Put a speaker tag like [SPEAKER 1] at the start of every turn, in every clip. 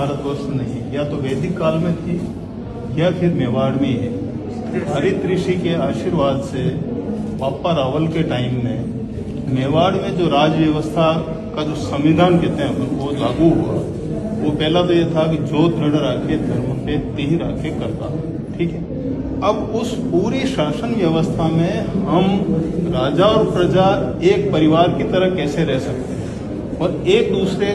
[SPEAKER 1] भारतवर्ष नहीं, या तो वैदिक काल में थी या फिर मेवाड़ में है। हरित ऋषि के आशीर्वाद से बापा रावल के टाइम में मेवाड़ में जो राज व्यवस्था का जो संविधान कहते हैं वो लागू हुआ। वो पहला तो ये था कि जो दृढ़ राखे धर्म पे तिहि राखे करता, ठीक है। अब उस पूरी शासन व्यवस्था में हम राजा और प्रजा एक परिवार की तरह कैसे रह सकते हैं और एक दूसरे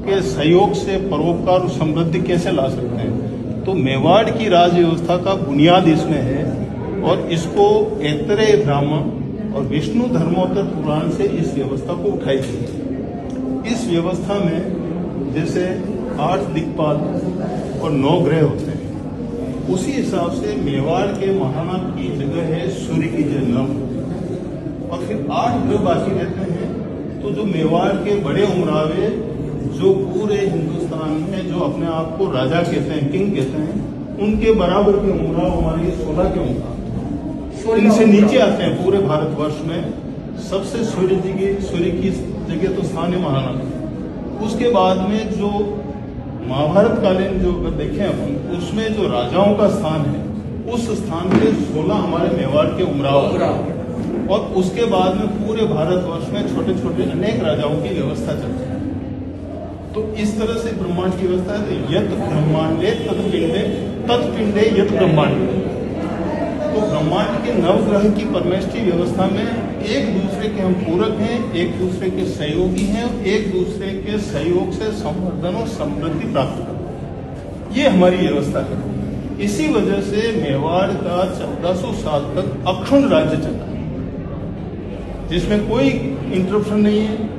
[SPEAKER 1] के सहयोग से परोपकार और समृद्धि कैसे ला सकते हैं। तो मेवाड़ की राज व्यवस्था का बुनियाद इसमें है और इसको ऐतरेय ब्राह्मण और विष्णु धर्मोत्तर पुराण से इस व्यवस्था को उठाई गई। इस व्यवस्था में जैसे 8 दिक्पाल और 9 ग्रह होते हैं, उसी हिसाब से मेवाड़ के महाराणा की जगह है सूर्य की जय नव, और फिर 8 ग्रह बाकी रहते हैं। तो जो मेवाड़ के बड़े उमरावे जो पूरे हिंदुस्तान में जो अपने आप को राजा कहते हैं, किंग कहते हैं, उनके बराबर के उमराव हमारे 16 के उमराव इनसे नीचे आते हैं। पूरे भारतवर्ष में सबसे सूर्य की जगह तो स्थान है महाराणा। उसके बाद में जो महाभारत कालीन जो अगर देखें अपन, उसमें जो राजाओं का स्थान है, उस स्थान पे 16 हमारे मेवाड़ के उमराव, और उसके बाद में पूरे भारतवर्ष में छोटे छोटे अनेक राजाओं की व्यवस्था चलती है। तो इस तरह से ब्रह्मांड की व्यवस्था है। तो यत ब्रह्मांडे तत्पिंडे तत्पिंडे यत ब्रह्मांड। तो ब्रह्मांड के नवग्रह की परमेष्ठी व्यवस्था में एक दूसरे के हम पूरक हैं, एक दूसरे के सहयोगी हैं, एक दूसरे के सहयोग से संवर्धन और समृद्धि प्राप्त करते, ये हमारी व्यवस्था है। इसी वजह से मेवाड़ का 1400 साल तक अखंड राज्य चला, जिसमें कोई इंटरप्शन नहीं है।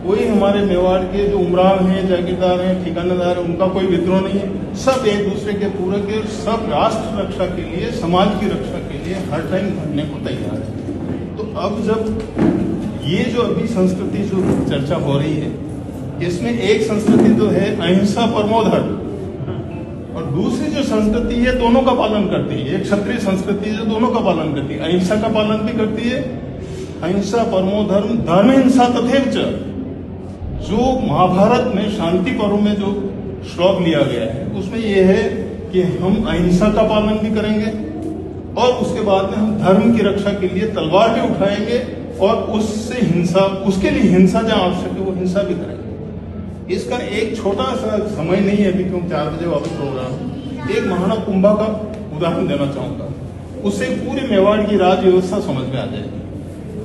[SPEAKER 1] कोई हमारे मेवाड़ के जो उमराव हैं, जागीरदार हैं, ठिकानेदार हैं, उनका कोई विद्रोह नहीं है। सब एक दूसरे के पूरक है, सब राष्ट्र रक्षा के लिए, समाज की रक्षा के लिए हर टाइम भरने को तैयार है। तो अब जब ये जो अभी संस्कृति जो चर्चा हो रही है, इसमें एक संस्कृति तो है अहिंसा परमो धर्म, और दूसरी जो संस्कृति है दोनों का पालन करती है। एक क्षत्रिय संस्कृति जो दोनों का पालन करती है, अहिंसा का पालन भी करती है। अहिंसा परमो धर्म, धर्म हिंसा तथैव च, जो महाभारत में शांति पर्व में जो श्लोक लिया गया है, उसमें यह है कि हम अहिंसा का पालन भी करेंगे और उसके बाद में हम धर्म की रक्षा के लिए तलवार भी उठाएंगे और उससे हिंसा, उसके लिए हिंसा जहां आवश्यक है वो हिंसा भी करेंगे। इसका एक छोटा सा समय नहीं है अभी, क्योंकि 4 बजे वापस प्रोग्राम। एक महाराणा कुंभा का उदाहरण देना चाहूंगा, उससे पूरे मेवाड़ की राज व्यवस्था समझ में आ जाएगी।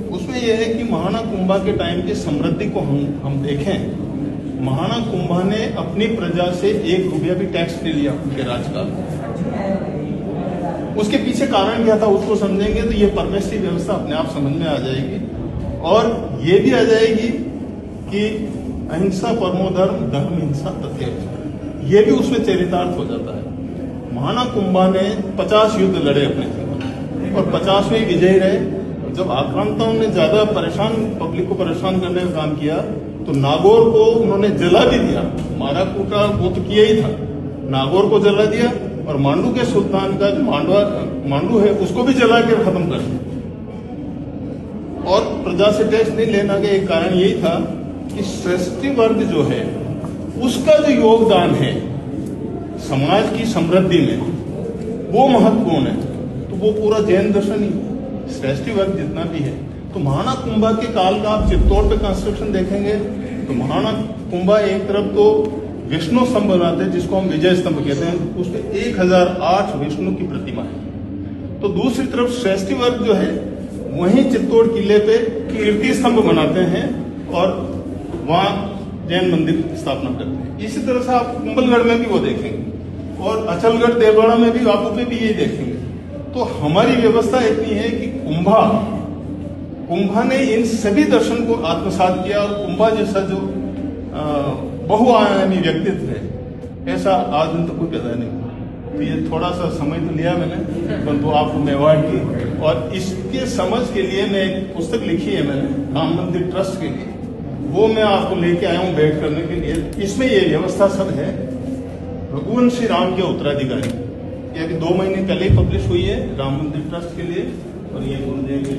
[SPEAKER 1] उसमें यह है कि महाराणा कुंभा के टाइम की समृद्धि को हम देखें। महाराणा कुंभा ने अपनी प्रजा से 1 रुपया भी टैक्स ले लिया उनके राजकाल में। उसके पीछे कारण क्या था उसको समझेंगे तो ये परमेष्ठी व्यवस्था अपने आप समझ में आ जाएगी, और ये भी आ जाएगी कि अहिंसा परमो धर्म, धर्म हिंसा तथैव, ये भी उसमें चरितार्थ हो जाता है। महाराणा कुंभा ने 50 युद्ध लड़े अपने जीवन और 50 में विजयी रहे। जब आक्रांताओं ने ज्यादा पब्लिक को परेशान करने का काम किया तो नागौर को उन्होंने जला भी दिया। मारा कूटा वो तो किया ही था, नागौर को जला दिया, और मांडू के सुल्तान का जो मांडू है उसको भी जला के खत्म कर दिया। और प्रजा से टैक्स नहीं लेना का एक कारण यही था कि श्रेष्ठी वर्ग जो है उसका जो योगदान है समाज की समृद्धि में वो महत्वपूर्ण है। तो वो पूरा जैन दर्शन ही श्रेष्ठी वर्ग जितना भी है। तो महाराणा कुंभा के काल का आप चित्तौड़ पे कंस्ट्रक्शन देखेंगे तो महाराणा कुंभा एक तरफ तो विष्णु स्तंभ बनाते हैं जिसको हम विजय स्तंभ कहते हैं, उसपे 1008 विष्णु की प्रतिमा है। तो दूसरी तरफ श्रेष्ठी वर्ग जो है वहीं चित्तौड़ किले पे कीर्ति स्तंभ बनाते हैं और वहां जैन मंदिर स्थापना करते हैं। इसी तरह से आप कुंभलगढ़ में भी वो देखेंगे और अचलगढ़ देवगढ़ में भी वापू पे भी ये देखेंगे। तो हमारी व्यवस्था इतनी है कि कुंभा ने इन सभी दर्शन को आत्मसात किया, और कुंभा जैसा जो बहुआयामी व्यक्तित्व है ऐसा आज तो कोई पैदा नहीं हुआ। तो ये थोड़ा सा समय तो लिया मैंने, परंतु आपको मेवाड़ की और इसके समझ के लिए मैं एक पुस्तक लिखी है मैंने राम मंदिर ट्रस्ट के लिए, वो मैं आपको लेके आया हूँ भेंट करने के लिए। इसमें ये व्यवस्था सब है। रघुवंशी राम के उत्तराधिकारी, ये अभी 2 महीने पहले ही पब्लिश हुई है राम मंदिर ट्रस्ट के लिए, और ये गुरुदेव के